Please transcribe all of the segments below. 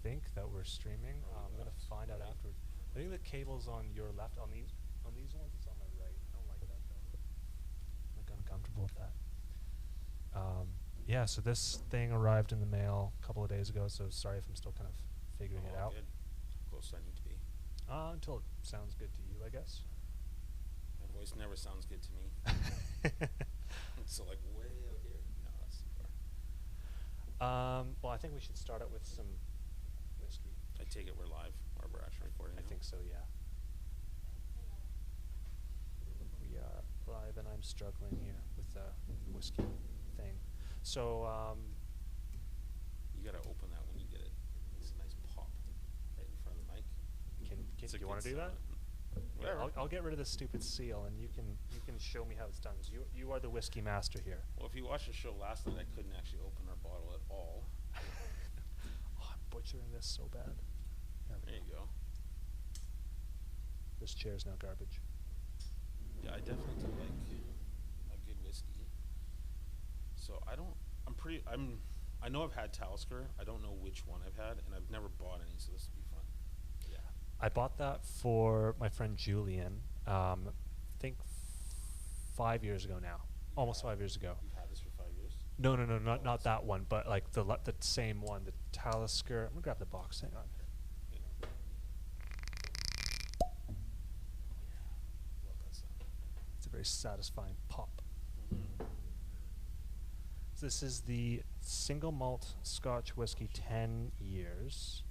think that we're streaming. I'm gonna find out afterwards. I think the cable's on your left. On these ones, it's on my right. I don't like that though. I'm like uncomfortable with that. Yeah. So this thing arrived in the mail a couple of days ago. So sorry if I'm still kind of figuring it out. Good. Close I need to be. Until it sounds good to you, I guess. My voice never sounds good to me. So like way out here. No, that's too far. Well, I think we should start out with some whiskey. I take it we're live or we're actually recording. I now? think so, yeah. We are live, and I'm struggling here with the whiskey thing. So, You gotta open that when you get it. It's a nice pop right in front of the mic. do It's a you want to good do that? sound. Yeah, Whatever. I'll get rid of this stupid seal, and you can show me how it's done. 'Cause you are the whiskey master here. Well, if you watched the show last night, I couldn't actually open our bottle at all. Oh, I'm butchering this so bad. There you go. This chair's now garbage. Yeah, I definitely do like a good whiskey. So I know I've had Talisker. I don't know which one I've had, and I've never bought any, so this will be fun. Yeah, I bought that for my friend Julian. I think 5 years ago now, almost 5 years ago. You've had this for 5 years? No, not that one, but like the same one, the Talisker. I'm gonna grab the box. Hang on. Yeah. Love that sound. It's a very satisfying pop. Mm-hmm. So this is the single malt Scotch whiskey, 10 years.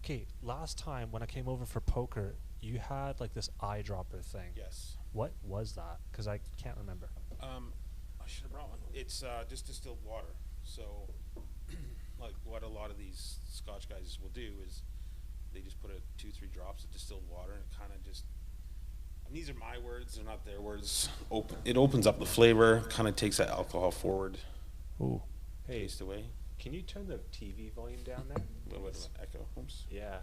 Okay, last time when I came over for poker, you had like this eyedropper thing. Yes. What was that? Because I can't remember. I should have brought one. It's just distilled water. So, like what a lot of these Scotch guys will do is they just put 2-3 drops of distilled water, and it kind of just. And these are my words; they're not their words. It opens up the flavor, kind of takes that alcohol forward, Ooh. Hey, taste away. can you turn the TV volume down there? A little bit of an echo. Oops. Yeah,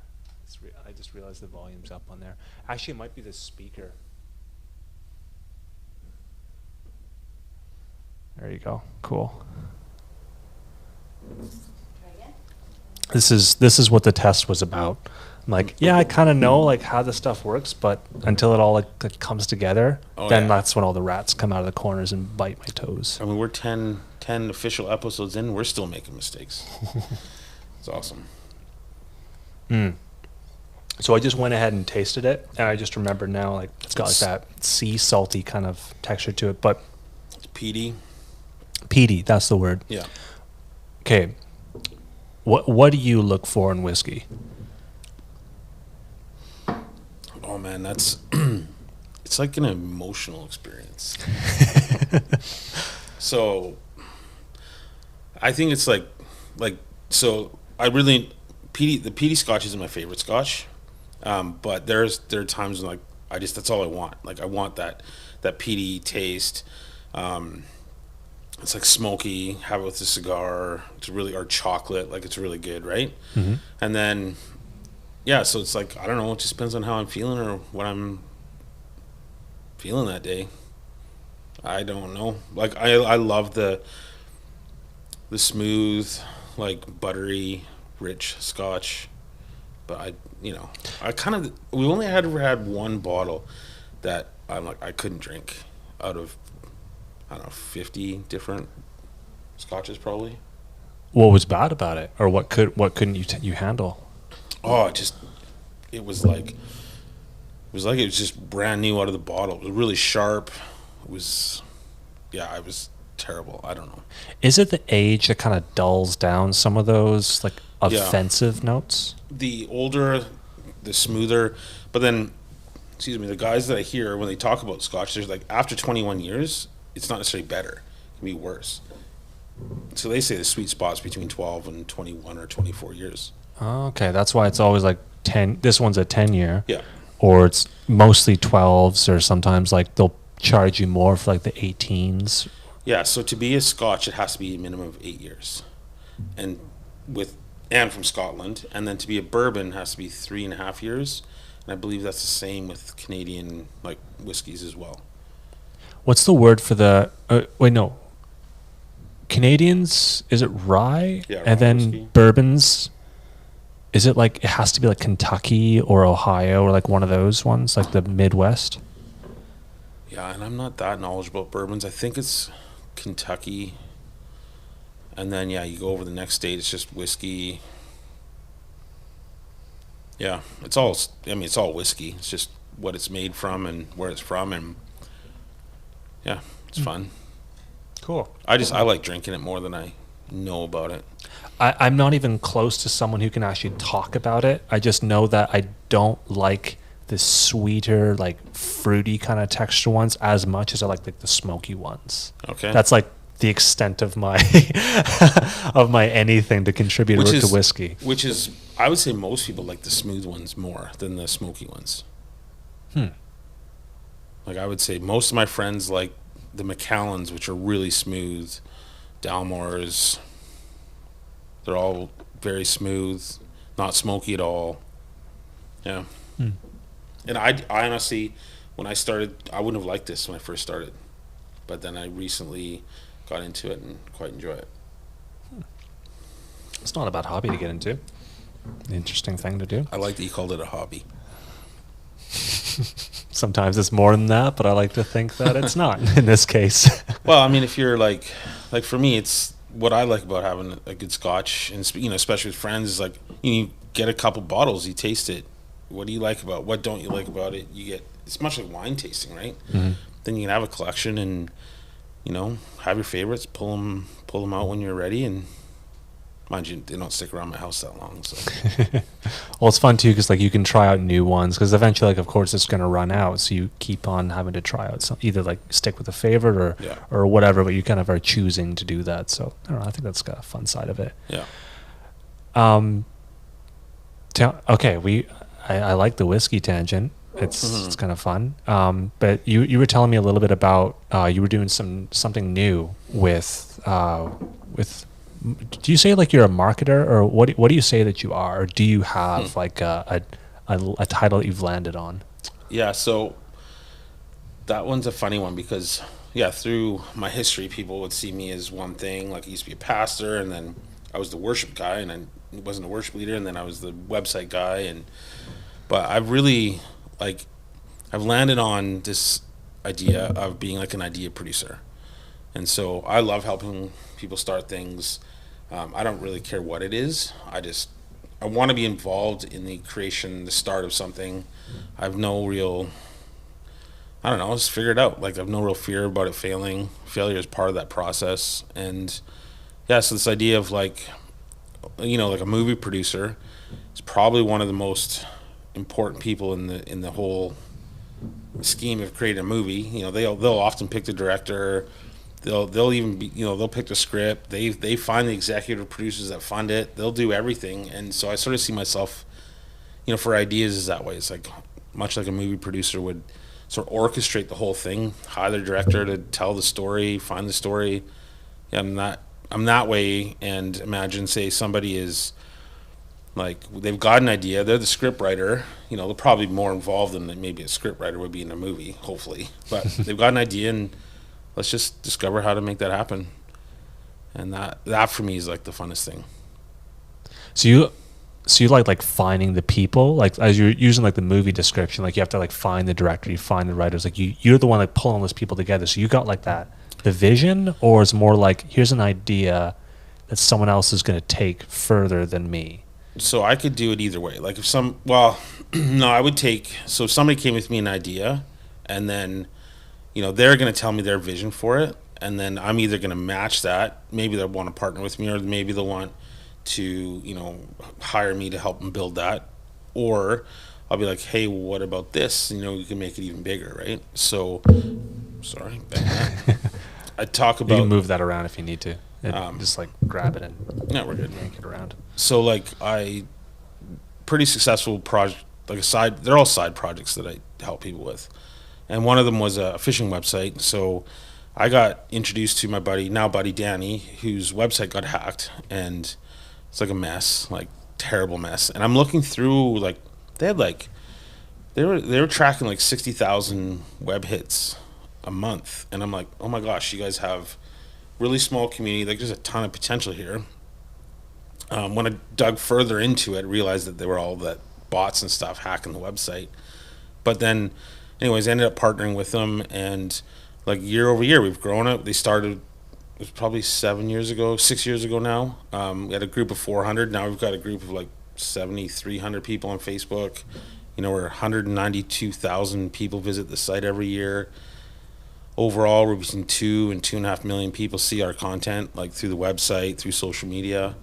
I just realized the volume's up on there. Actually, it might be the speaker. There you go. Cool. This is what the test was about. I'm like, yeah, I kind of know like how the stuff works, but until it all like comes together, Oh, then yeah. that's when all the rats come out of the corners and bite my toes. I mean, we're 10 official episodes in. We're still making mistakes. It's awesome. Mm. So I just went ahead and tasted it, and I just remember now like it's got like that sea salty kind of texture to it, but It's peaty. peaty, that's the word. Yeah. Okay. What do you look for in whiskey? Oh man, that's it's like an emotional experience. So I think it's like so I really the peaty Scotch isn't my favorite Scotch, but there are times when like that's all I want. Like I want that peaty taste. It's like smoky. Have it with a cigar. It's really or chocolate. Like it's really good, right? Mm-hmm. And then yeah, so it's like I don't know. It just depends on how I'm feeling or what I'm feeling that day. I don't know. Like I love the smooth, like buttery, rich Scotch, but we only ever had one bottle that I'm like I couldn't drink out of I don't know 50 different Scotches probably. What was bad about it, or what couldn't you handle? Oh, it was like it was just brand new out of the bottle. It was really sharp. It was terrible. I don't know. Is it the age that kind of dulls down some of those like Yeah. offensive notes? The older, the smoother, but then, excuse me, the guys that I hear when they talk about Scotch, there's like after 21 years, it's not necessarily better. It can be worse. So they say the sweet spot's between 12 and 21 or 24 years. Oh, okay, that's why it's always like 10. This one's a 10-year. Yeah. Or it's mostly 12s, or sometimes like they'll charge you more for like the 18s. Yeah, so to be a Scotch, it has to be a minimum of 8 years, and from Scotland, and then to be a bourbon has to be 3.5 years, and I believe that's the same with Canadian like whiskeys as well. What's the word for the? Wait, no. Canadians, is it rye? Yeah, rye And then whiskey. bourbons. is it like it has to be like Kentucky or Ohio or like one of those ones, like the Midwest? Yeah, and I'm not that knowledgeable about bourbons. I think it's Kentucky. And then, yeah, you go over the next state, it's just whiskey. Yeah, it's all, I mean, it's all whiskey. It's just what it's made from and where it's from. And yeah, it's fun. Cool. I like drinking it more than I know about it. I'm not even close to someone who can actually talk about it. I just know that I don't like the sweeter, like fruity kind of texture ones as much as I like the smoky ones. Okay. That's like the extent of my of my anything to contribute to whiskey. Which is, I would say most people like the smooth ones more than the smoky ones. Like I would say most of my friends like the Macallans, which are really smooth. Dalmores, they're all very smooth, not smoky at all. Yeah. And I honestly, when I started, I wouldn't have liked this when I first started. But then I recently got into it and quite enjoy it. It's not a bad hobby to get into. Interesting thing to do. I like that you called it a hobby. Sometimes it's more than that, but I like to think that it's not in this case. Well, I mean, if you're like for me, it's what I like about having a good scotch, and especially with friends, is like you get a couple bottles, you taste it. What do you like about? What don't you like about it? You get, it's much like wine tasting, right? Mm-hmm. Then you can have a collection and have your favorites, pull them out when you're ready, and mind you, they don't stick around my house that long. So. Well, it's fun too because like you can try out new ones because eventually, like of course, it's going to run out. So you keep on having to try out some, either like stick with a favorite or whatever. But you kind of are choosing to do that. So I don't know. I think that's got a fun side of it. Yeah. Okay, I like the whiskey tangent. It's kind of fun. But you were telling me a little bit about you were doing something new with. Do you say like you're a marketer, or what do you say that you are? Or do you have like a title that you've landed on? Yeah, so that one's a funny one because through my history, people would see me as one thing. Like I used to be a pastor, and then I was the worship guy, and I wasn't a worship leader, and then I was the website guy, but I've really I've landed on this idea of being like an idea producer, and so I love helping people start things. I don't really care what it is. I want to be involved in the creation, the start of something. I have no real, I don't know, just figure it out. Like I have no real fear about it failing. Failure is part of that process. And so this idea of like a movie producer is probably one of the most important people in the whole scheme of creating a movie. They'll often pick the director. They'll even be, they'll pick the script. They find the executive producers that fund it. They'll do everything. And so I sort of see myself, for ideas is that way. It's like much like a movie producer would sort of orchestrate the whole thing, hire the director to tell the story, find the story. Yeah, I'm that way. And imagine, say somebody is like, they've got an idea. They're the script writer. They're probably more involved than maybe a script writer would be in a movie, hopefully. But they've got an idea, and let's just discover how to make that happen. And that for me is like the funnest thing. So you like finding the people, like as you're using like the movie description, like you have to like find the director, you find the writers, like you're the one like pulling those people together. So you got like the vision, or it's more like here's an idea that someone else is going to take further than me. So I could do it either way. Like no, I would take, so if somebody came with me an idea, and then they're going to tell me their vision for it, and then I'm either going to match that. Maybe they'll want to partner with me, or maybe they'll want to, hire me to help them build that. Or I'll be like, hey, what about this? You can make it even bigger, right? So, sorry. I talk about... You can move that around if you need to. Just like grab it and we're good. Yank it around. So like pretty successful project, they're all side projects that I help people with. And one of them was a fishing website. So I got introduced to my buddy Danny, whose website got hacked, and it's like a mess, like terrible mess. And I'm looking through, like they were tracking like 60,000 web hits a month, and I'm like, oh my gosh, you guys have really small community. Like there's a ton of potential here. When I dug further into it, realized that they were all that bots and stuff hacking the website. But then, anyways, ended up partnering with them, and like year over year, we've grown it. They started, it was probably 6 years ago now. We had a group of 400. Now we've got a group of like 7,300 people on Facebook. You know, we're 192,000 people visit the site every year. Overall, we're between 2.5 million people see our content, like through the website, through social media.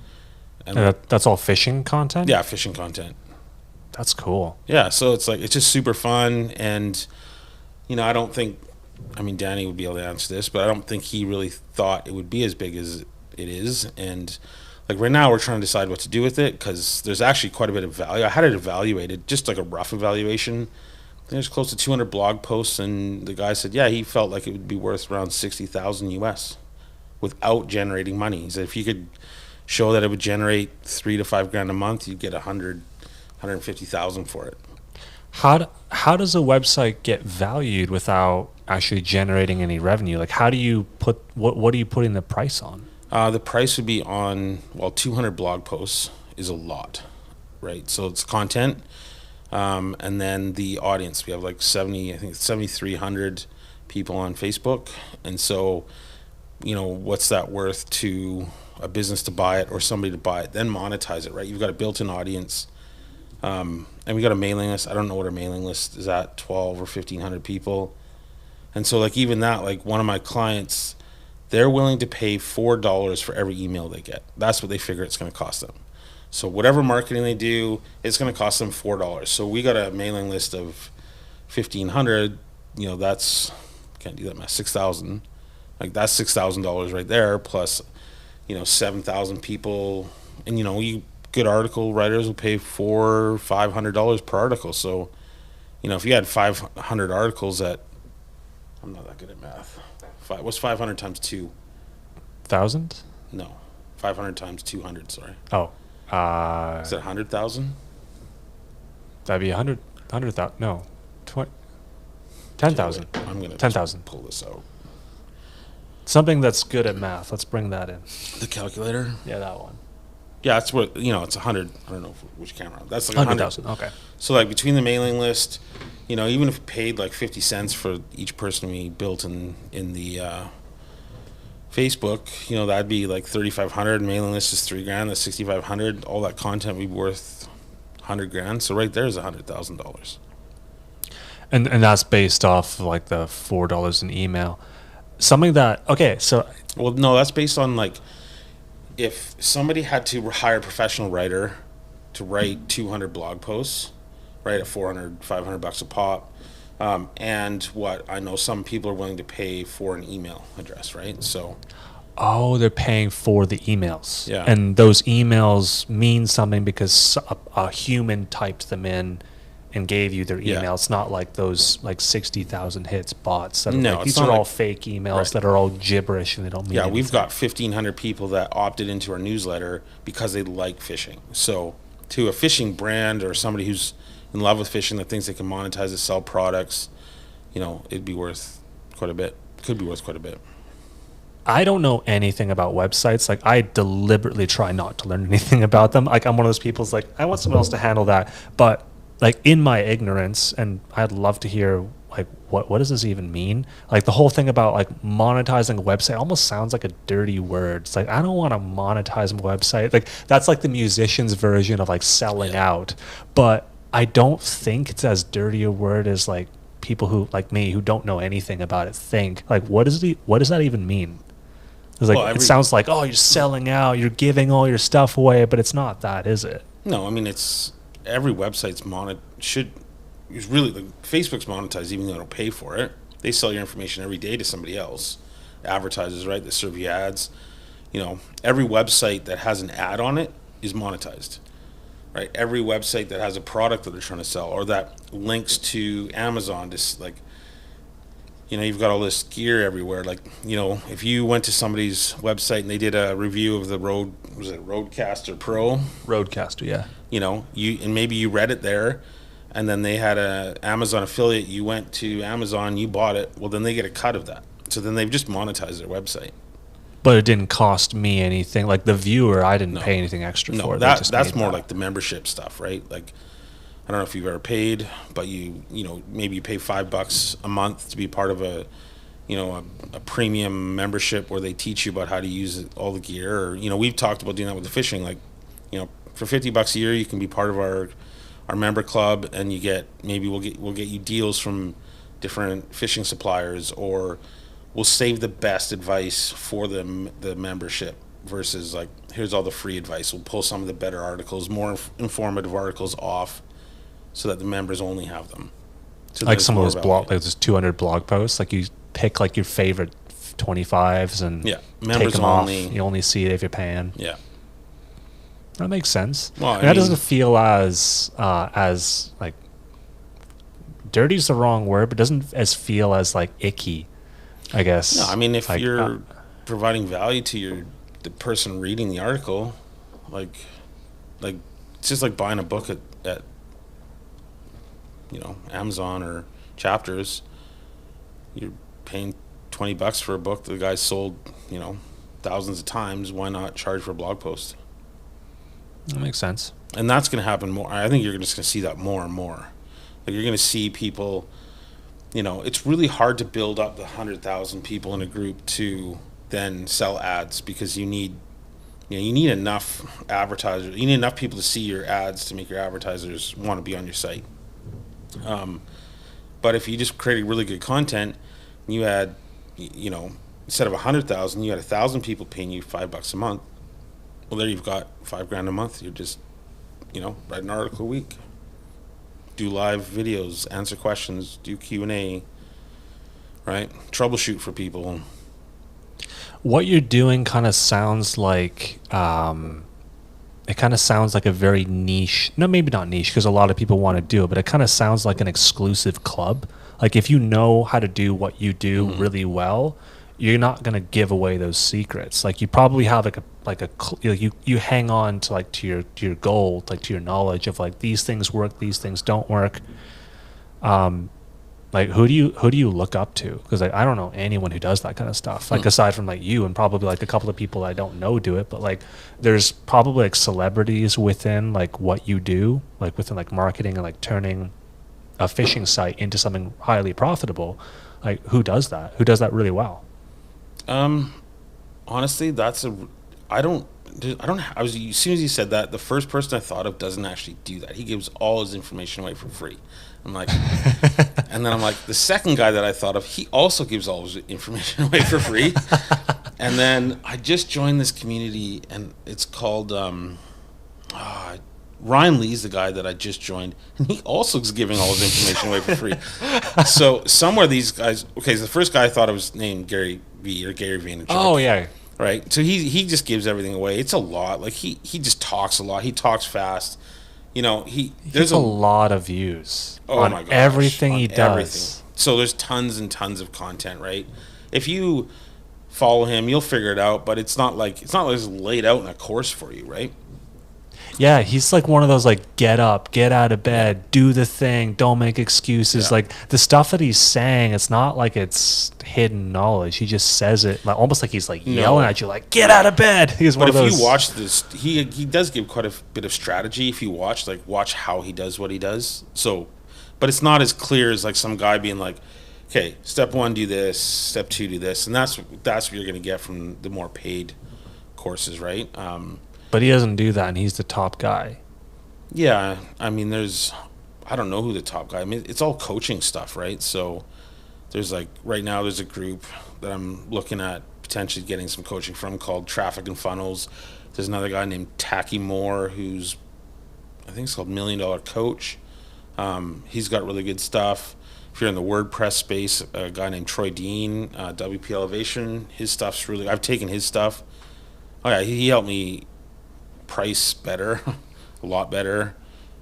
And that's all fishing content? yeah, fishing content. That's cool. Yeah, so it's like, it's just super fun. And, you know, I don't think, I mean, Danny would be able to answer this, but I don't think he really thought it would be as big as it is. And like right now, we're trying to decide what to do with it, because there's actually quite a bit of value. I had it evaluated, just like a rough evaluation. I think there's close to 200 blog posts, and the guy said, yeah, he felt like it would be worth around 60,000 US without generating money. He said if you could show that it would generate $3 to $5 grand a month, you'd get 150,000 for it. How does a website get valued without actually generating any revenue? Like, how do you put what are you putting the price on? The price would be on, well, 200 blog posts is a lot, right? So it's content, and then the audience. We have like 7,300 people on Facebook, and so, you know, what's that worth to a business to buy it or somebody to buy it, then monetize it, right? You've got a built-in audience, and we got a mailing list. I don't know what our mailing list is at, 12 or 1,500 people, and so like even that, like one of my clients, they're willing to pay $4 for every email they get. That's what they figure it's going to cost them. So whatever marketing they do, it's going to cost them $4. So we got a mailing list of 1,500. You know, that's, can't do that math, 6,000. Like that's $6,000 right there, plus, you know, 7,000 people. And you know, good article writers will pay $400-500 per article. So, you know, if you had 500 articles at, I'm not that good at math. What's 500 times 2? 1,000? No, 500 times 200. Sorry. Oh, Is that 100,000? that'd be 100,000. No, 10,000. I'm gonna 10,000. pull this out. Something that's good at math. Let's bring that in. The calculator. Yeah, that one. Yeah, that's what, you know. It's 100. I don't know which camera. That's like 100,000. Okay. So like between the mailing list, you know, even if we paid like 50 cents for each person we built in the Facebook, you know, that'd be like 3,500. Mailing list is $3,000. That's 6,500. All that content would be worth 100 grand. So right there is $100,000. And that's based off like the $4 an email. Something that, okay, so Well, no, that's based on like if somebody had to hire a professional writer to write 200 blog posts, right, at $400-500 a pop, and what I know some people are willing to pay for an email address, right? So, oh, they're paying for the emails. Yeah. And those emails mean something because a human typed them in and gave you their email. Yeah. It's not like those like 60,000 hits bots. That are No, like, it's these are not all like- fake emails Right. that are all gibberish and they don't mean yeah, anything. we've got 1,500 people that opted into our newsletter because they like fishing. So, to a fishing brand or somebody who's in love with fishing that thinks they can monetize it, sell products, you know, it'd be worth quite a bit. Could be worth quite a bit. I don't know anything about websites. Like, I deliberately try not to learn anything about them. Like, I'm one of those people who's like, I want someone else to handle that. But like in my ignorance, and I'd love to hear like what does this even mean? Like the whole thing about like monetizing a website almost sounds like a dirty word. It's like, I don't want to monetize my website. Like that's like the musician's version of like selling out. But I don't think it's as dirty a word as like people who like me who don't know anything about it think. Like what does that even mean? It's like, Well, it sounds like, oh, you're selling out, you're giving all your stuff away, but it's not that, is it? No, I mean, it's every website's really, like, Facebook's monetized even though they don't pay for it. They sell your information every day to somebody else. Advertisers, right? They serve you ads. You know, every website that has an ad on it is monetized, right? Every website that has a product that they're trying to sell or that links to Amazon, just like, you know, you've got all this gear everywhere. Like, you know, if you went to somebody's website and they did a review of the Rodecaster Pro? Rodecaster, yeah. You know, maybe you read it there, and then they had a Amazon affiliate. You went to Amazon, you bought it. Well, then they get a cut of that. So then they've just monetized their website. But it didn't cost me anything. Like the viewer, I didn't No. pay anything extra No, for it. They that just that's made more that. like the membership stuff, right? Like, I don't know if you've ever paid, but you know, maybe you pay $5 a month to be part of a, you know, a premium membership where they teach you about how to use all the gear. Or, you know, we've talked about doing that with the fishing. Like, you know, for $50 a year, you can be part of our member club, and you get, maybe we'll get you deals from different fishing suppliers, or we'll save the best advice for the membership versus like, here's all the free advice. We'll pull some of the better articles, more informative articles off, so that the members only have them. So Like there's some of more those value. like those 200 blog posts. Like you pick like your favorite 25s and Yeah, take members them only. off. You only see it if you're paying. Yeah. That makes sense. Well, And that doesn't feel as like dirty's the wrong word, but doesn't as feel as like icky, I guess. No, I mean, if like, you're providing value to the person reading the article, like it's just like buying a book at you know, Amazon or Chapters. You're paying $20 for a book that the guy sold, you know, thousands of times. Why not charge for a blog post? that makes sense. And that's going to happen more. I think you're just going to see that more and more. Like, you're going to see people, you know, it's really hard to build up the 100,000 people in a group to then sell ads, because you need enough advertisers. You need enough people to see your ads to make your advertisers want to be on your site. But if you just create really good content, you had, you know, instead of 100,000, you had 1,000 people paying you $5 a month. Well, there you've got $5,000 a month. You're just, you know, write an article a week, do live videos, answer questions, do Q&A, right? Troubleshoot for people. What you're doing kind of sounds like it kind of sounds like a very niche, no, maybe not niche, because a lot of people want to do it, but it kind of sounds like an exclusive club. Like if you know how to do what you do really well, you're not going to give away those secrets. Like you probably have you hang on to like to your goal, like to your knowledge of like these things work, these things don't work. Like who do you look up to? Because I don't know anyone who does that kind of stuff. Like aside from like you and probably like a couple of people I don't know do it, but like there's probably like celebrities within like what you do, like within like marketing and like turning a fishing site into something highly profitable. Like who does that? Who does that really well? Honestly, I was, as soon as you said that, the first person I thought of doesn't actually do that. He gives all his information away for free. I'm like, and then I'm like, the second guy that I thought of, he also gives all his information away for free. And then I just joined this community, and it's called, Ryan Lee's the guy that I just joined, and he also is giving all his information away for free. So somewhere these guys, okay, so the first guy I thought it was named Gary V or Gary Vaynerchuk. Oh yeah. Right. So he just gives everything away. It's a lot. Like he just talks a lot. He talks fast. You know, There's a lot of views on my gosh, everything on he does. everything. So there's tons and tons of content, right? If you follow him, you'll figure it out, but it's not like it's laid out in a course for you, right? Yeah, he's like one of those like get up, get out of bed, do the thing, don't make excuses. Yeah. Like the stuff that he's saying, it's not like it's hidden knowledge. He just says it like almost like he's like yelling at you, like get out of bed. He's one But of if those. you watch this, he does give quite a bit of strategy. If you watch how he does what he does. So, but it's not as clear as like some guy being like, okay, step 1, do this, step 2, do this, and that's what you're gonna get from the more paid courses, right? But he doesn't do that, and he's the top guy. Yeah, I mean, I don't know who the top guy. I mean, it's all coaching stuff, right? So there's like right now there's a group that I'm looking at potentially getting some coaching from called Traffic and Funnels. There's another guy named Tacky Moore who's, I think it's called $1 Million Coach. He's got really good stuff. If you're in the WordPress space, a guy named Troy Dean, WP Elevation, his stuff's really. I've taken his stuff. Oh yeah, he helped me price better, a lot better.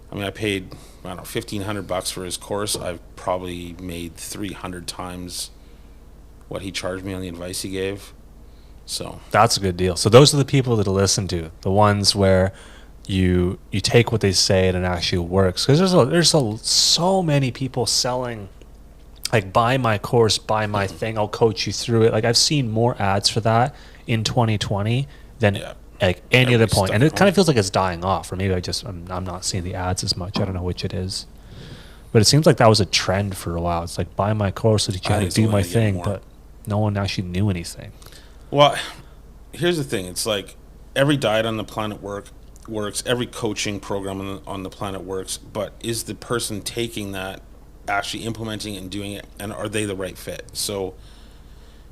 I mean, I paid, I don't know, $1,500 for his course. I've probably made 300 times what he charged me on the advice he gave. So That's a good deal. So those are the people to listen to, the ones where you take what they say and it actually works. Because there's so many people selling, like buy my course, buy my thing, I'll coach you through it. Like I've seen more ads for that in 2020 than Yeah. like any other Everybody's point. stuck And at it kind of home. feels like it's dying off, or maybe I'm not seeing the ads as much. I don't know which it is. But it seems like that was a trend for a while. It's like, buy my course to teach you I how to think it's do only my gonna get thing, more. but no one actually knew anything. Well, here's the thing. It's like every diet on the planet works. Every coaching program on the planet works. But is the person taking that actually implementing it and doing it, and are they the right fit? So,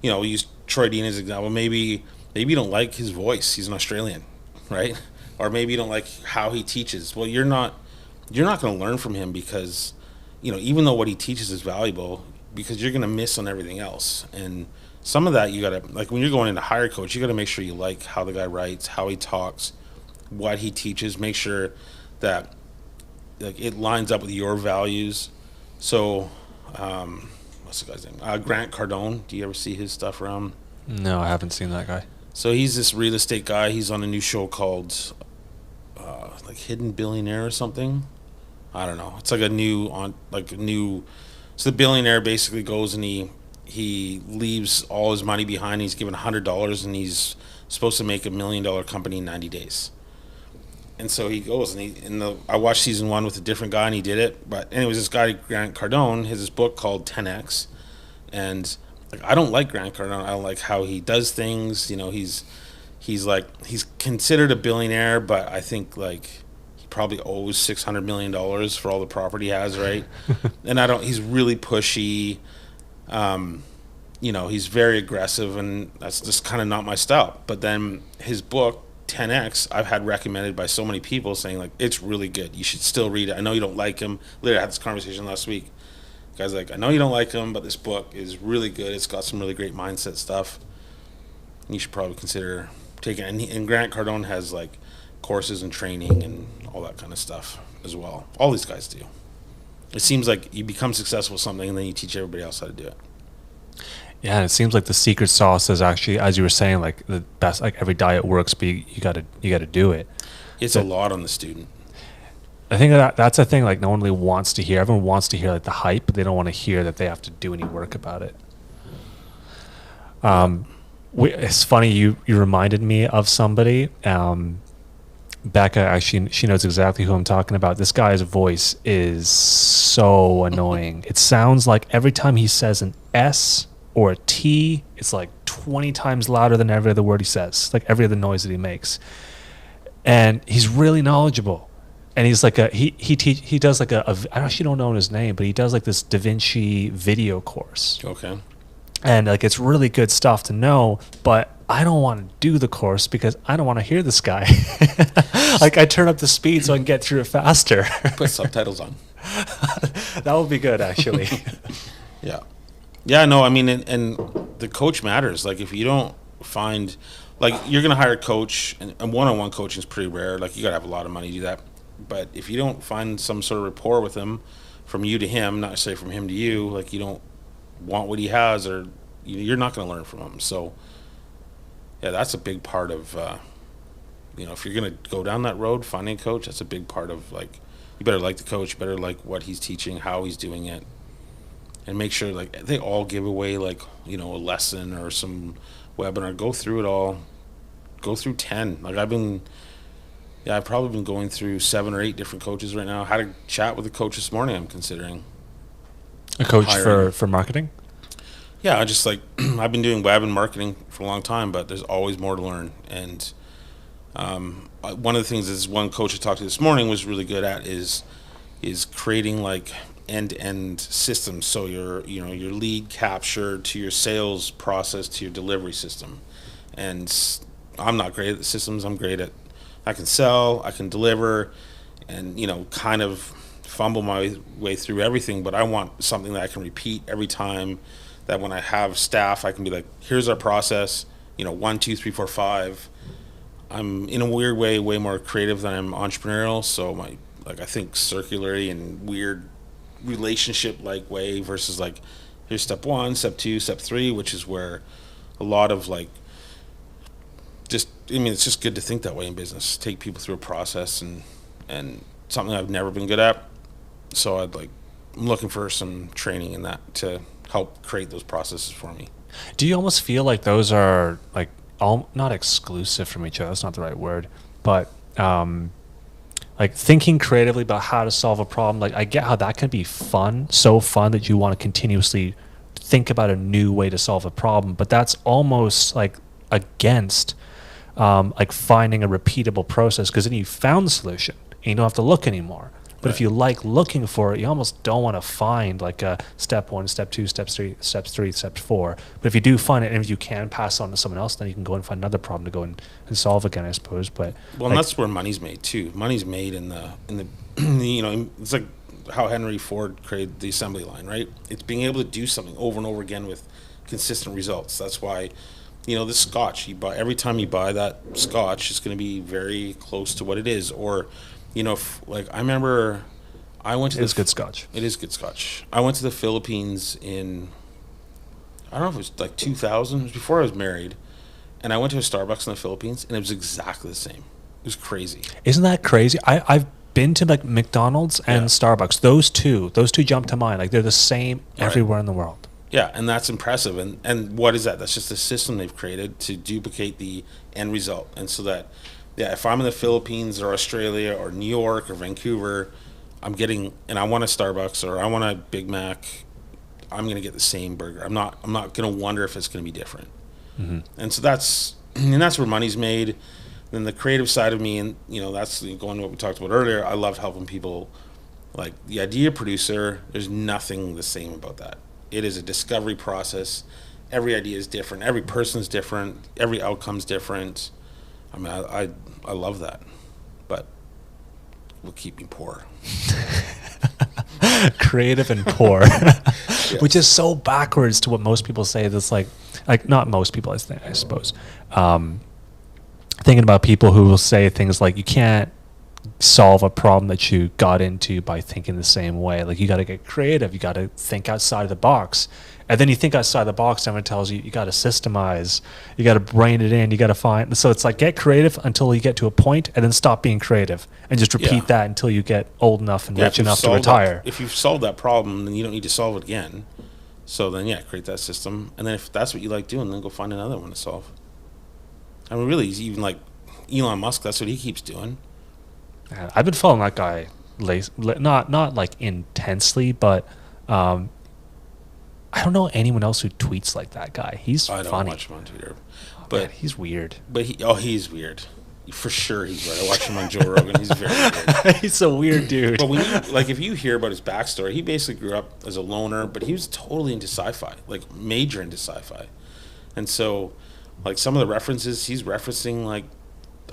we use Troy Dean as an example. Maybe you don't like his voice. He's an Australian, right? Or maybe you don't like how he teaches. Well, you're not going to learn from him because, even though what he teaches is valuable, because you're going to miss on everything else. And some of that you got to, like when you're going into hire coach, you got to make sure you like how the guy writes, how he talks, what he teaches. Make sure that like it lines up with your values. So, what's the guy's name? Grant Cardone. Do you ever see his stuff around? No, I haven't seen that guy. So he's this real estate guy. He's on a new show called like Hidden Billionaire or something. I don't know. It's like a new. So the billionaire basically goes and he leaves all his money behind. He's given $100 and he's supposed to make $1 million company in 90 days. And so he goes and I watched season 1 with a different guy and he did it. But anyways, this guy Grant Cardone has this book called 10X, and like I don't like Grant Cardone. I don't like how he does things. He's considered a billionaire, but I think like he probably owes $600 million for all the property he has, right? And he's really pushy. He's very aggressive, and that's just kind of not my style. But then his book 10X, I've had recommended by so many people saying like it's really good. You should still read it. I know you don't like him. Literally, I had this conversation last week. Guys like, I know you don't like him, but this book is really good. It's got some really great mindset stuff. You should probably consider taking it. And Grant Cardone has like courses and training and all that kind of stuff as well. All these guys do. It seems like you become successful with something and then you teach everybody else how to do it. Yeah, and it seems like the secret sauce is actually, as you were saying, like the best. Like every diet works, but you gotta do it. It's a lot on the student. I think that's a thing like no one really wants to hear. Everyone wants to hear like the hype, but they don't want to hear that they have to do any work about it. It's funny you reminded me of somebody. Becca, actually, she knows exactly who I'm talking about. This guy's voice is so annoying. It sounds like every time he says an S or a T, it's like 20 times louder than every other word he says, like every other noise that he makes. And he's really knowledgeable. And he's like he does like I actually don't know his name, but he does like this DaVinci video course. Okay. And like it's really good stuff to know, but I don't want to do the course because I don't want to hear this guy. Like I turn up the speed so I can get through it faster. Put subtitles on. That would be good, actually. Yeah. Yeah, no, I mean, and the coach matters. Like if you don't find, like you're going to hire a coach, and one-on-one coaching is pretty rare. Like you got to have a lot of money to do that. But if you don't find some sort of rapport with him, from you to him, not necessarily from him to you, like you don't want what he has, or you're not going to learn from him. So, yeah, that's a big part of, if you're going to go down that road, finding a coach, that's a big part of, like, you better like the coach, you better like what he's teaching, how he's doing it, and make sure, like, they all give away, like, a lesson or some webinar. Go through it all. Go through 10. Like, I've probably been going through 7 or 8 different coaches right now. I had a chat with a coach this morning I'm considering. A coach hiring. for marketing? Yeah, I just like I've been doing web and marketing for a long time, but there's always more to learn. And one of the things is one coach I talked to this morning was really good at is creating like end-to-end systems. So your lead capture to your sales process to your delivery system. And I'm not great at the systems. I'm great at I can sell, I can deliver, and kind of fumble my way through everything. But I want something that I can repeat every time. That when I have staff, I can be like, here's our process. 1, 2, 3, 4, 5. I'm in a weird way more creative than I'm entrepreneurial. So I think circularly and weird relationship like way versus like here's step 1, step 2, step 3, which is where a lot of like it's just good to think that way in business. Take people through a process and something I've never been good at. So I'm looking for some training in that to help create those processes for me. Do you almost feel like those are like not exclusive from each other. That's not the right word, but like thinking creatively about how to solve a problem. Like I get how that can be fun, so fun that you want to continuously think about a new way to solve a problem. But that's almost like against like finding a repeatable process, because then you found the solution and you don't have to look anymore. But if Right. you like looking for it, you almost don't want to find like a step 1, step 2, step 3, step 4. But if you do find it, and if you can pass on to someone else, then you can go and find another problem to go and solve again, I suppose. But Well, like, and that's where money's made too. Money's made in the you know, it's like how Henry Ford created the assembly line, right? It's being able to do something over and over again with consistent results. That's why, you know, this scotch, you buy every time you buy that scotch, it's going to be very close to what it is. Or, you know, like I remember, I went to it's good scotch. It is good scotch. I went to the Philippines in, I don't know if it was like 2000. It was before I was married, and I went to a Starbucks in the Philippines, and it was exactly the same. It was crazy. Isn't that crazy? I've been to like McDonald's and Yeah. Starbucks. Those two jump to mind. Like they're the same Right. everywhere in the world. Yeah, and that's impressive. And what is that? That's just a system they've created to duplicate the end result. And so that, yeah, if I'm in the Philippines or Australia or New York or Vancouver, I'm getting, and I want a Starbucks or I want a Big Mac, I'm gonna get the same burger. I'm not gonna wonder if it's gonna be different. Mm-hmm. And so that's where money's made. Then the creative side of me, and you know, that's going to what we talked about earlier. I love helping people. Like the idea producer, there's nothing the same about that. It is a discovery process. Every idea is different. Every person's different. Every outcome's different. I mean, I love that, but will keep me poor. Creative and poor, which is so backwards to what most people say. That's like not most people, I suppose. Thinking about people who will say things like, you can't solve a problem that you got into by thinking the same way. Like you got to get creative. You got to think outside the box. And then you think outside the box, someone tells you, you got to systemize, you got to brain it in, you got to find. So it's like, get creative until you get to a point and then stop being creative and just repeat Yeah. that until you get old enough and Yeah, rich if you've enough to solved retire. if you've solved that problem, then you don't need to solve it again. So then, yeah, create that system, and then if that's what you like doing, then go find another one to solve. I mean, really, even like Elon Musk, that's what he keeps doing. Man, I've been following that guy, not like intensely, but I don't know anyone else who tweets like that guy. He's I don't funny. watch him on Twitter, Man, but he's weird. he's weird. For sure, he's weird. I watch him on Joe Rogan. He's very weird. He's a weird dude. But when you like, if you hear about his backstory, he basically grew up as a loner, but he was totally into sci-fi, like major into sci-fi, and so, like some of the references he's referencing, like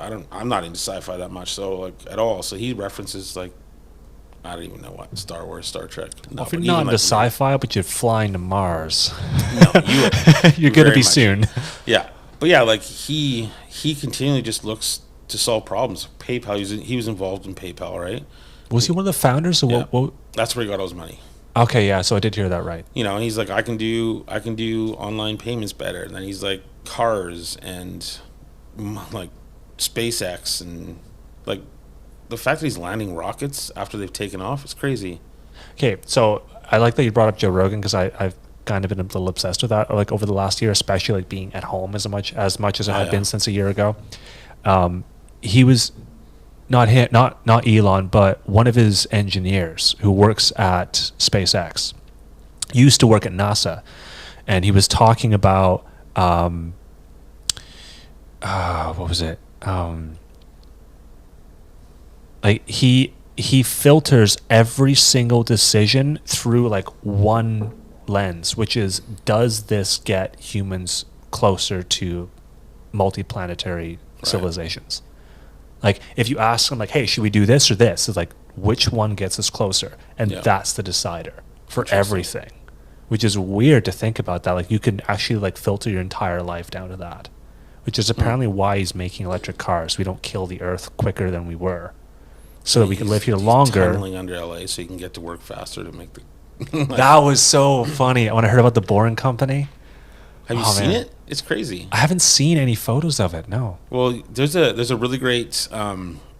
I'm not into sci-fi that much, so like at all. So he references like I don't even know what Star Wars, Star Trek. Well, if you're but not even, into sci-fi, but you're flying to Mars, no, you you're gonna very be much. soon. Yeah, but yeah, like he continually just looks to solve problems. PayPal, he was involved in PayPal, right? Was he one of the founders? Or Yeah. what? That's where he got all his money. Okay, yeah. So I did hear that right. You know, and he's like, I can do online payments better. And then he's like, cars and like SpaceX and like the fact that he's landing rockets after they've taken off is crazy. Okay, so I like that you brought up Joe Rogan, because I've kind of been a little obsessed with that, like over the last year, especially like being at home as much as I had been since a year ago. He was not Elon, but one of his engineers who works at SpaceX used to work at NASA, and he was talking about what was it? Like he filters every single decision through like one lens, which is, does this get humans closer to multiplanetary civilizations? Like if you ask them like, hey, should we do this or this? It's like, which one gets us closer? And that's the decider for everything, which is weird to think about that. Like you can actually like filter your entire life down to that, which is apparently why he's making electric cars. We don't kill the earth quicker than we were, so that we can live here longer. Tunneling under LA so you can get to work faster to make the. That was so funny when I heard about the Boring Company. Have you seen it? It's crazy. I haven't seen any photos of it. No. Well, there's a really great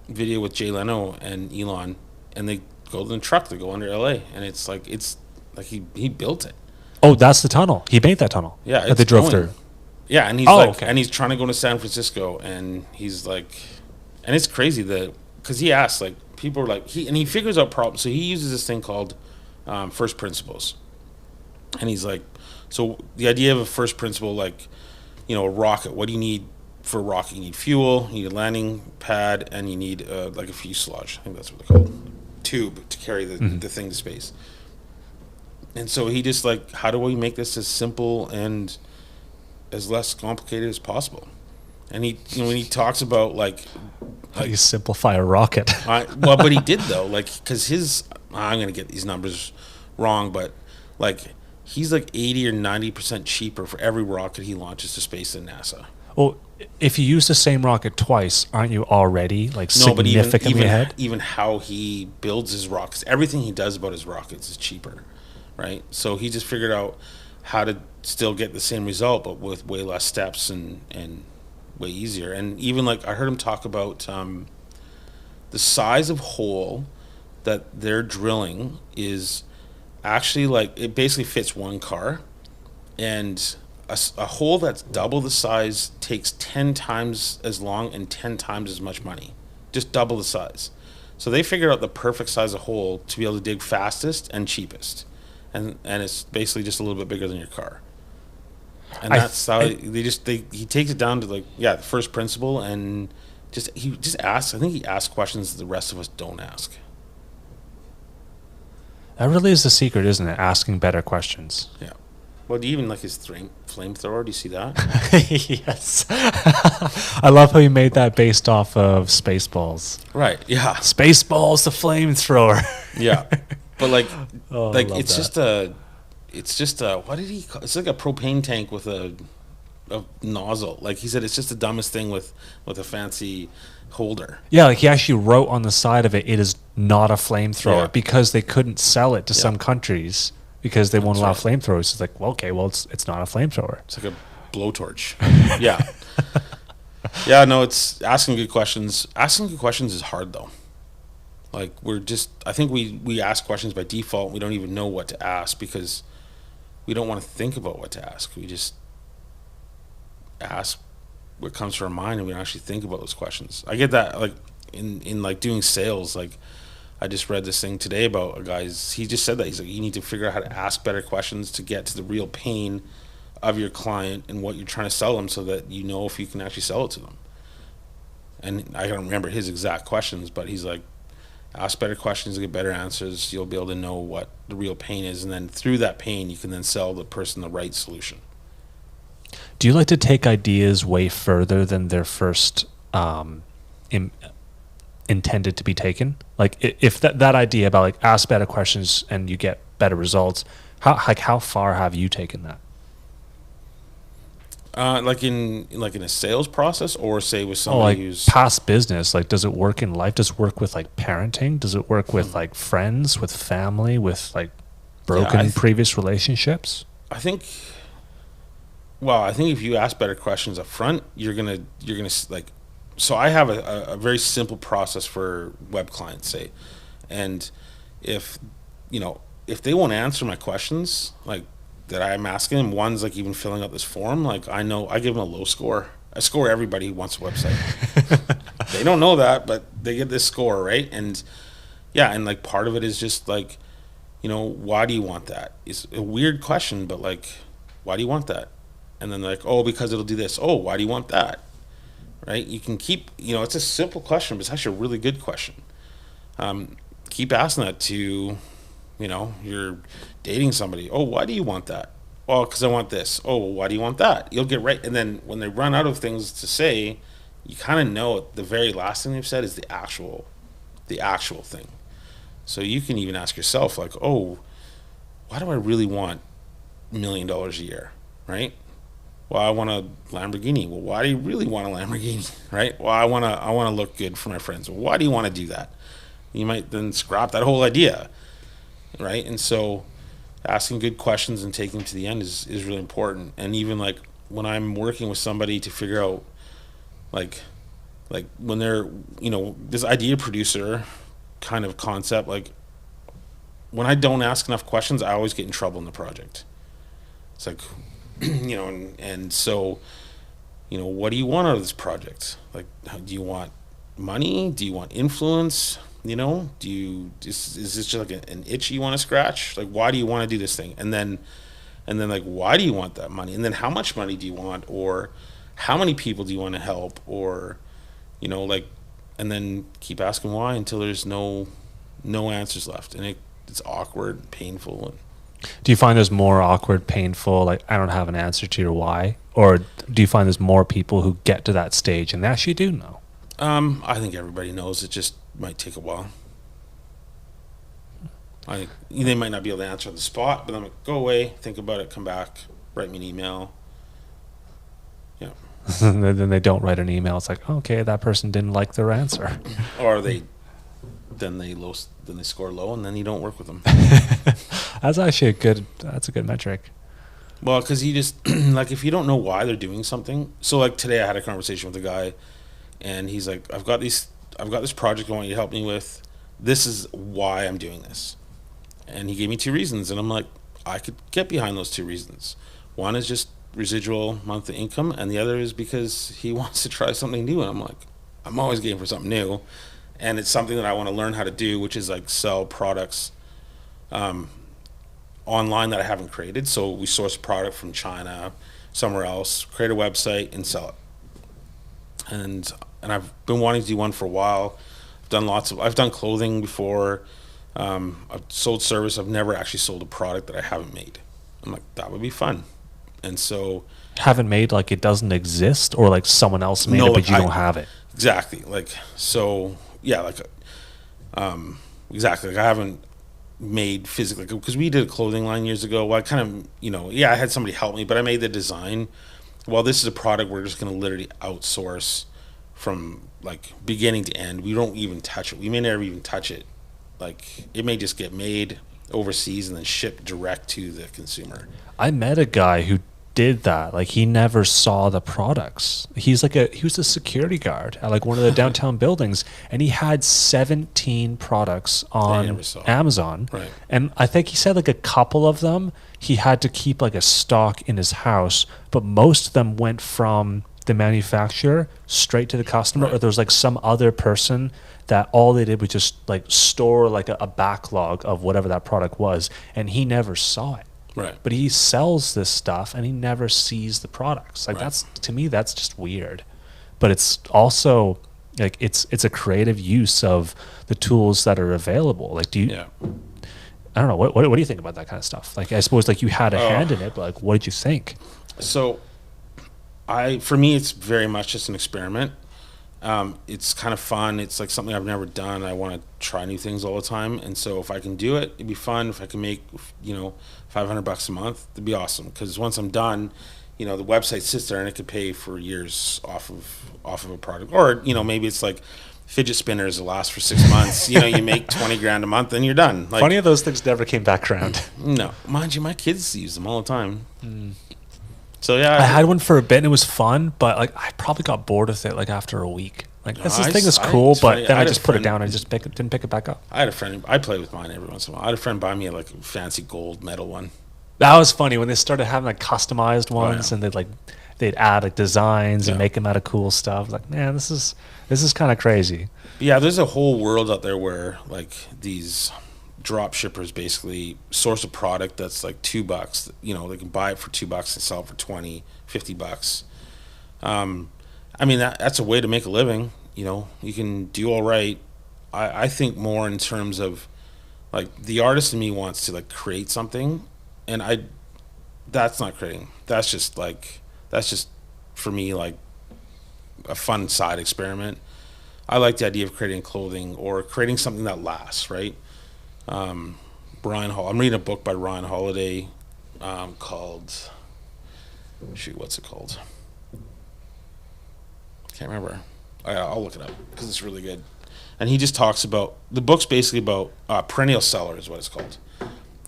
video with Jay Leno and Elon, and they go in the truck. They go under LA, and it's like he built it. Oh, that's the tunnel. He made that tunnel. Yeah, that it's they drove going. through. Yeah, and he's Oh, like, okay. and he's trying to go to San Francisco, and he's like, and it's crazy that because he asks like people are like he figures out problems. So he uses this thing called first principles, and he's like, so the idea of a first principle, like, you know, a rocket. What do you need for a rocket? You need fuel, you need a landing pad, and you need like a fuselage. I think that's what they're called, tube to carry the thing to space. And so he just like, how do we make this as simple and as less complicated as possible? And he, you know, when he talks about like, How do you simplify a rocket? well, but he did though, like, because his, I'm gonna get these numbers wrong, but like, he's like 80 or 90% cheaper for every rocket he launches to space than NASA. Well, if you use the same rocket twice, aren't you already like No, but significantly ahead? even how he builds his rockets, everything he does about his rockets is cheaper, right? So he just figured out how to still get the same result, but with way less steps and way easier. And even like I heard him talk about the size of hole that they're drilling is actually like it basically fits one car, and a hole that's double the size takes 10 times as long and 10 times as much money, just double the size. So they figured out the perfect size of hole to be able to dig fastest and cheapest, and it's basically just a little bit bigger than your car. And that's how he takes it down to like, yeah, the first principle, and he just asks. I think he asks questions the rest of us don't ask. That really is the secret, isn't it? Asking better questions. Yeah. Well, do you even like his flamethrower? Do you see that? Yes. I love how you made that based off of Spaceballs. Right. Yeah. Spaceballs, the flamethrower. Yeah. But like, Oh, I like love it's that. just a what did he call? It's like a propane tank with a nozzle. Like he said, it's just the dumbest thing with a fancy holder. Yeah, like he actually wrote on the side of it, it is not a flamethrower Yeah. because they couldn't sell it to Yeah. some countries because they won't allow That's right. flamethrowers. It's like, well, okay, well, it's not a flamethrower. It's like a blowtorch. Yeah. Yeah. No, it's asking good questions. Asking good questions is hard though. Like I think we ask questions by default. We don't even know what to ask because we don't want to think about what to ask. We just ask what comes to our mind, and we don't actually think about those questions. I get that, like in like doing sales. Like I just read this thing today about a guy's. He just said that he's like, you need to figure out how to ask better questions to get to the real pain of your client and what you're trying to sell them, so that you know if you can actually sell it to them. And I don't remember his exact questions, but he's like, ask better questions to get better answers. You'll be able to know what the real pain is, and then through that pain, you can then sell the person the right solution. Do you like to take ideas way further than they're first intended to be taken? Like if that idea about like ask better questions and you get better results, how far have you taken that? Like in a sales process, or say with Oh, somebody like who's past business. Like, does it work in life? Does it work with like parenting? Does it work with like friends, with family, with like broken previous relationships? I think. Well, I think if you ask better questions up front, you're gonna like. So I have a very simple process for web clients, say, and if if they won't answer my questions like that I'm asking them, one's like even filling out this form, like I know I give them a low score. I score everybody who wants a website. They don't know that, but they get this score, right? And yeah, and like part of it is just like, why do you want that? It's a weird question, but like, why do you want that? And then they're like, oh, because it'll do this. Oh, why do you want that? Right? You can keep, it's a simple question, but it's actually a really good question. Keep asking that to, you're dating somebody. Oh, why do you want that? Well, because I want this. Oh, well, why do you want that? You'll get right. And then when they run out of things to say, you kind of know the very last thing they've said is the actual thing. So you can even ask yourself, like, oh, why do I really want $1 million a year, right? Well, I want a Lamborghini. Well, why do you really want a Lamborghini, right? Well, I want to look good for my friends. Well, why do you want to do that? You might then scrap that whole idea, right? And so asking good questions and taking them to the end is really important. And even like when I'm working with somebody to figure out like when they're, this idea producer kind of concept, like when I don't ask enough questions, I always get in trouble in the project. It's like, and so, what do you want out of this project? Like, do you want money? Do you want influence? Do you is this just like an itch you want to scratch? Like, why do you want to do this thing? And then like, why do you want that money? And then how much money do you want? Or how many people do you want to help? Or, like, and then keep asking why until there's no answers left, and it's awkward, painful, and Do you find there's more awkward, painful, like I don't have an answer to your why? Or do you find there's more people who get to that stage and they actually do know? I think everybody knows. It just might take a while. I think they might not be able to answer on the spot, but I'm like, go away, think about it, come back, write me an email. Yeah. Then they don't write an email. It's like, okay, that person didn't like their answer. Or then they score low, and then you don't work with them. That's actually that's a good metric. Well, because you just like, if you don't know why they're doing something. So like today, I had a conversation with a guy, and he's like, I've got this project I want you to help me with. This is why I'm doing this. And he gave me 2 reasons, and I'm like, I could get behind those 2 reasons. One is just residual monthly income, and the other is because he wants to try something new. And I'm like, I'm always game for something new, and it's something that I want to learn how to do, which is like sell products online that I haven't created. So we source a product from China, somewhere else, create a website, and sell it. And I've been wanting to do one for a while. I've done clothing before. I've sold service. I've never actually sold a product that I haven't made. I'm like, that would be fun. And so, haven't made like it doesn't exist, or like someone else made it but you don't have it. Exactly. Like, so yeah, like exactly. Like, I haven't made physically, because we did a clothing line years ago. Well, I kind of, I had somebody help me, but I made the design. Well, this is a product we're just going to literally outsource from like beginning to end. We don't even touch it. We may never even touch it. Like, it may just get made overseas and then shipped direct to the consumer. I met a guy who did that. Like, he never saw the products. He was a security guard at like one of the downtown buildings, and he had 17 products on Amazon. Right. And I think he said like a couple of them he had to keep like a stock in his house, but most of them went from the manufacturer straight to the customer, Right. or there was like some other person that all they did was just like store like a backlog of whatever that product was, and he never saw it. Right. But he sells this stuff and he never sees the products. Like, Right. that's, to me, that's just weird. But it's also like it's a creative use of the tools that are available. Like, Yeah. I don't know, what do you think about that kind of stuff? Like, I suppose like you had a hand in it, but like, what did you think? So, for me, it's very much just an experiment. It's kind of fun. It's like something I've never done. I want to try new things all the time, and so if I can do it, it'd be fun. If I can make, $500 a month, it'd be awesome. Because once I'm done, the website sits there and it could pay for years off of a product. Or maybe it's like fidget spinners that last for 6 months. You make 20 grand a month and you're done. Like, Funny of those things never came back around. no, mind you, my kids use them all the time. So yeah, I had one for a bit and it was fun, but like I probably got bored with it like after a week. Like, this thing is cool, but then I just put it down and just didn't pick it back up. I had a friend. I play with mine every once in a while. I had a friend buy me a fancy gold metal one. That was funny when they started having like customized ones, yeah. and they'd add like designs and Yeah. make them out of cool stuff. Like, man, this is kind of crazy. Yeah, there's a whole world out there where like these drop shippers basically source a product that's like $2. They can buy it for $2 and sell it for $20, $50. I mean, that's a way to make a living. You can do all right. I think more in terms of like the artist in me wants to like create something, and that's not creating. That's just for me like a fun side experiment. I like the idea of creating clothing or creating something that lasts, right? Ryan Hall. I'm reading a book by Ryan Holiday called. What's it called? Can't remember. I'll look it up because it's really good. And he just talks about, the book's basically about perennial seller is what it's called.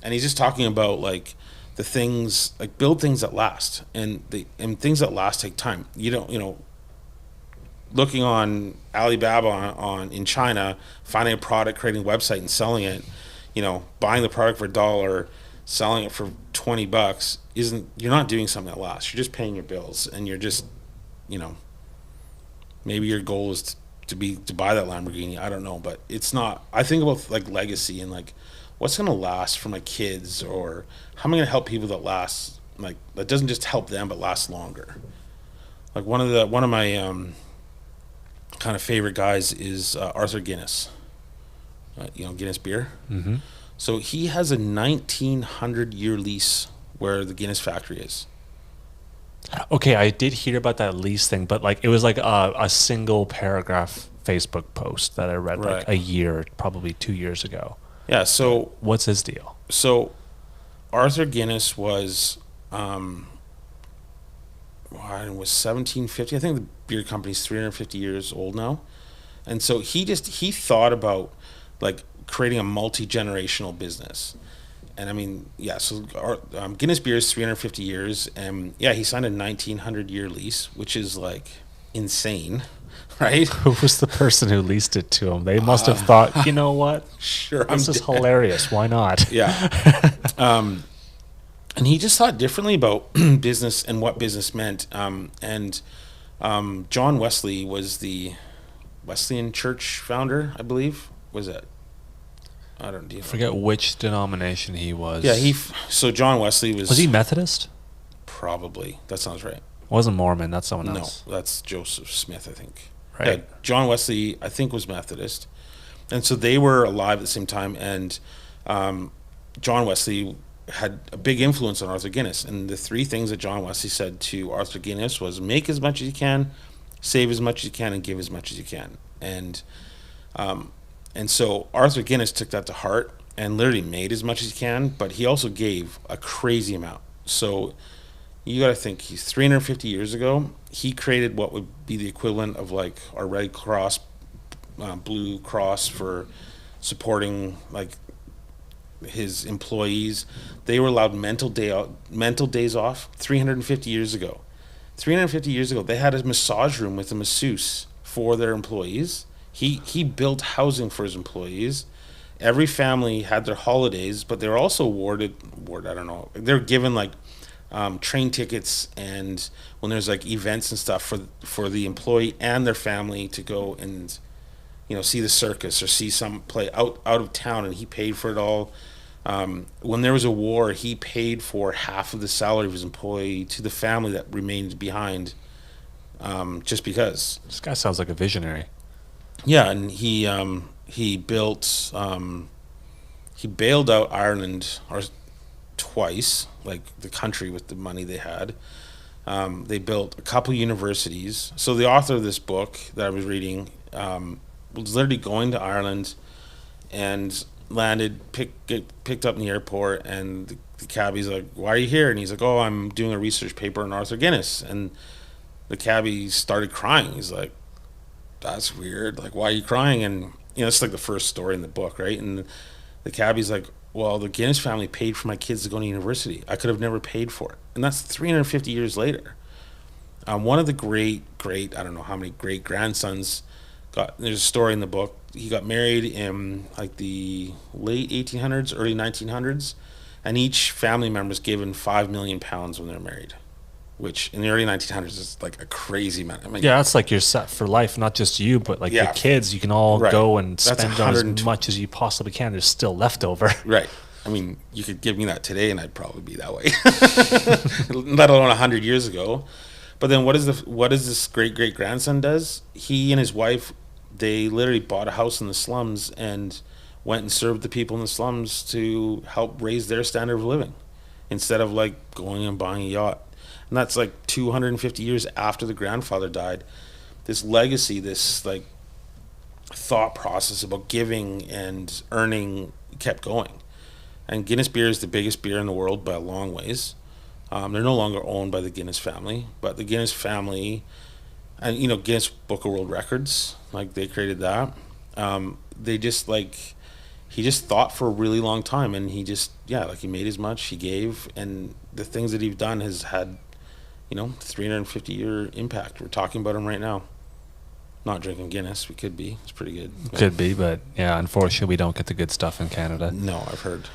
And he's just talking about like the things, like build things that last, and things that last take time. You don't, looking on Alibaba in China, finding a product, creating a website and selling it, buying the product for $1, selling it for $20 isn't, you're not doing something that lasts. You're just paying your bills, and you're just, you know, maybe your goal is to buy that Lamborghini. I don't know, but it's not. I think about like legacy and like what's going to last for my kids, or how am I going to help people that last, like that doesn't just help them but lasts longer. Like one of my kind of favorite guys is Arthur Guinness. You know, Guinness beer. Mm-hmm. So he has a 1900-year lease where the Guinness factory is. Okay, I did hear about that lease thing, but like it was like a single paragraph Facebook post that I read like Right. a year, probably 2 years ago. Yeah. So What's his deal? Arthur Guinness was was 1750. I think the beer company's 350 years old now, and so he thought about like creating a multi-generational business. And I mean, yeah, so Guinness beer is 350 years, and yeah, he signed a 1900-year lease, which is like insane, right? Who was the person who leased it to him? They must have thought, you know what? Sure, This is hilarious. Why not? Yeah. And he just thought differently about business and what business meant. John Wesley was the Wesleyan Church founder, I believe. Was it? I don't know. Forget which denomination he was. Yeah, so John Wesley was he Methodist? probably, that sounds right. Wasn't Mormon. That's someone No, else. that's Joseph Smith, I think. Right. Yeah, John Wesley, I think, was Methodist, and so they were alive at the same time. And John Wesley had a big influence on Arthur Guinness. And the three things that John Wesley said to Arthur Guinness was: make as much as you can, save as much as you can, and give as much as you can. And so Arthur Guinness took that to heart and literally made as much as he can, but he also gave a crazy amount. So you got to think, he's 350 years ago, he created what would be the equivalent of like our Red Cross, Blue Cross for supporting like his employees. They were allowed mental days off 350 years ago. 350 years ago, they had a massage room with a masseuse for their employees. He built housing for his employees. Every family had their holidays, but they were also awarded, I don't know, they're given like train tickets, and when there's like events and stuff for the employee and their family to go and, you know, see the circus or see some play out of town, and he paid for it all. When there was a war, he paid for half of the salary of his employee to the family that remained behind, just because. This guy sounds like a visionary. Yeah, and he built he bailed out Ireland twice, like the country, with the money they had. They built a couple universities. So the author of this book that I was reading was literally going to Ireland and landed, picked up in the airport, and the cabbie's like, "Why are you here?" And he's like, "Oh, I'm doing a research paper on Arthur Guinness." And the cabbie started crying. He's like, "That's weird. Like, why are you crying?" And you know, it's like the first story in the book, right? And the cabbie's like, "Well, the Guinness family paid for my kids to go to university. I could have never paid for it." And that's 350 years later. One of the great, I don't know how many great grandsons there's a story in the book. He got married in like the late 1800s, early 1900s, and each family member was given £5 million when they're married, which in the early 1900s is like a crazy amount. I mean, Yeah, that's like you're set for life, not just you, but like your Yeah. kids. You can all Right. go and That's spend on as 120 much as you possibly can. There's still leftover. right. I mean, you could give me that today, and I'd probably be that way. Let alone 100 years ago. But then, what is this great grandson does? He and his wife, they literally bought a house in the slums and went and served the people in the slums to help raise their standard of living, instead of like going and buying a yacht. And that's like 250 years after the grandfather died. This legacy, this like thought process about giving and earning kept going. And Guinness beer is the biggest beer in the world by a long ways. They're no longer owned by the Guinness family, but the Guinness family, and you know, Guinness Book of World Records, like they created that. They just like, he just thought for a really long time, and he just, yeah, like he made as much, he gave, and the things that he's done has had, you know, 350-year impact. We're talking about him right now. Not drinking Guinness, we could be. It's pretty good. Could be, but yeah, unfortunately, we don't get the good stuff in Canada. No, I've heard.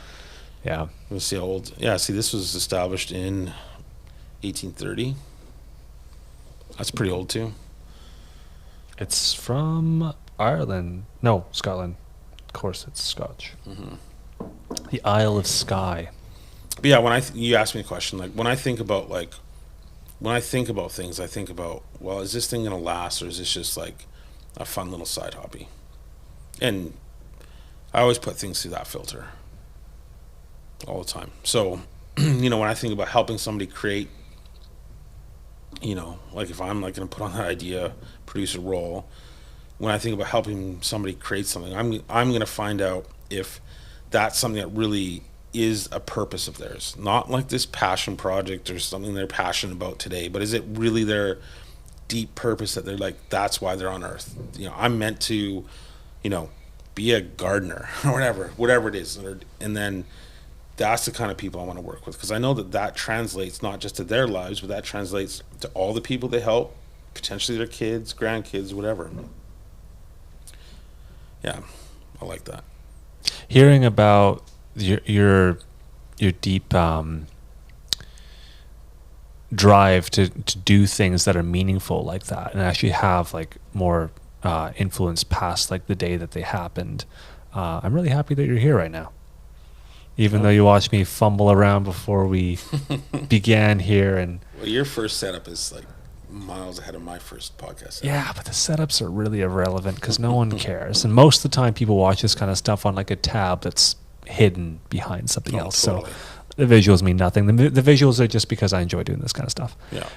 Yeah. Let's see how old. Yeah, see, this was established in 1830. That's pretty old too. It's from Ireland. No, Scotland. Of course, it's Scotch. The Isle of Skye. But yeah, when you asked me a question, like when I think about things, I think about, well, is this thing gonna last, or is this just like a fun little side hobby? And I always put things through that filter all the time. So, when I think about helping somebody create, like if I'm like gonna put on that idea, producer role, when I think about helping somebody create something, I'm gonna find out if that's something that really is a purpose of theirs, not like this passion project or something they're passionate about today, but is it really their deep purpose that they're like, that's why they're on earth? I'm meant to, be a gardener or whatever it is. And then that's the kind of people I want to work with, because I know that translates not just to their lives, but that translates to all the people they help, potentially their kids, grandkids, whatever. Yeah, I like that. Hearing about your deep drive to do things that are meaningful like that, and actually have like more influence past like the day that they happened. I'm really happy that you're here right now, even though you watched me fumble around before we began here. And well, your first setup is like miles ahead of my first podcast setup. Yeah, but the setups are really irrelevant because no one cares, and most of the time people watch this kind of stuff on like a tab that's hidden behind something else. Totally. So the visuals mean nothing. The visuals are just because I enjoy doing this kind of stuff. Yeah.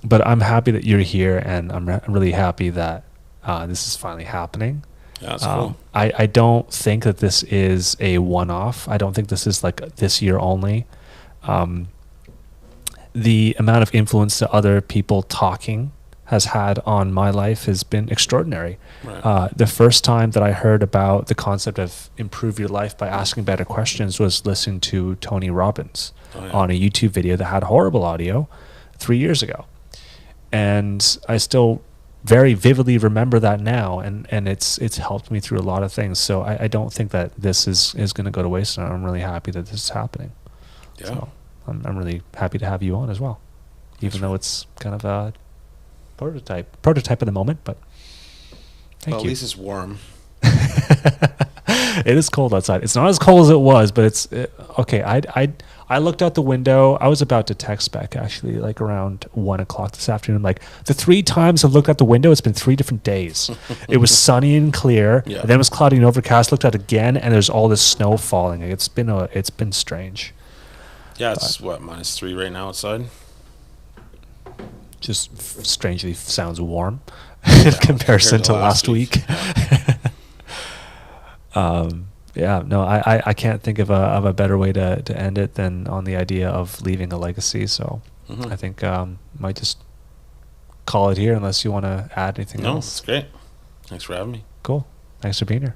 But I'm happy that you're here, and I'm really happy that this is finally happening. Yeah, that's cool. I don't think that this is a one-off. I don't think this is like this year only. The amount of influence that other people talking has had on my life has been extraordinary. Right. The first time that I heard about the concept of improve your life by asking better questions was listening to Tony Robbins on a YouTube video that had horrible audio 3 years ago. And I still very vividly remember that now, and it's helped me through a lot of things. So I don't think that this is going to go to waste, and I'm really happy that this is happening. Yeah. So I'm really happy to have you on as well, even though it's kind of a prototype at the moment, but thank you. At least it's warm. It is cold outside. It's not as cold as it was, but it's okay. I looked out the window. I was about to text back actually, like around 1:00 this afternoon. Like the 3 times I've looked out the window, it's been 3 different days. It was sunny and clear, Yeah. and then it was cloudy and overcast. Looked out again, and there's all this snow falling. It's been strange. Yeah, it's -3 right now outside. Just strangely sounds warm in comparison to last week. Yeah, no, I can't think of a better way to end it than on the idea of leaving a legacy. So I think might just call it here unless you want to add anything No, else. it's great. Thanks for having me. Cool. Thanks for being here.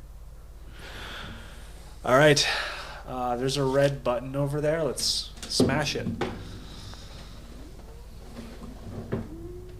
All right. There's a red button over there. Let's smash it.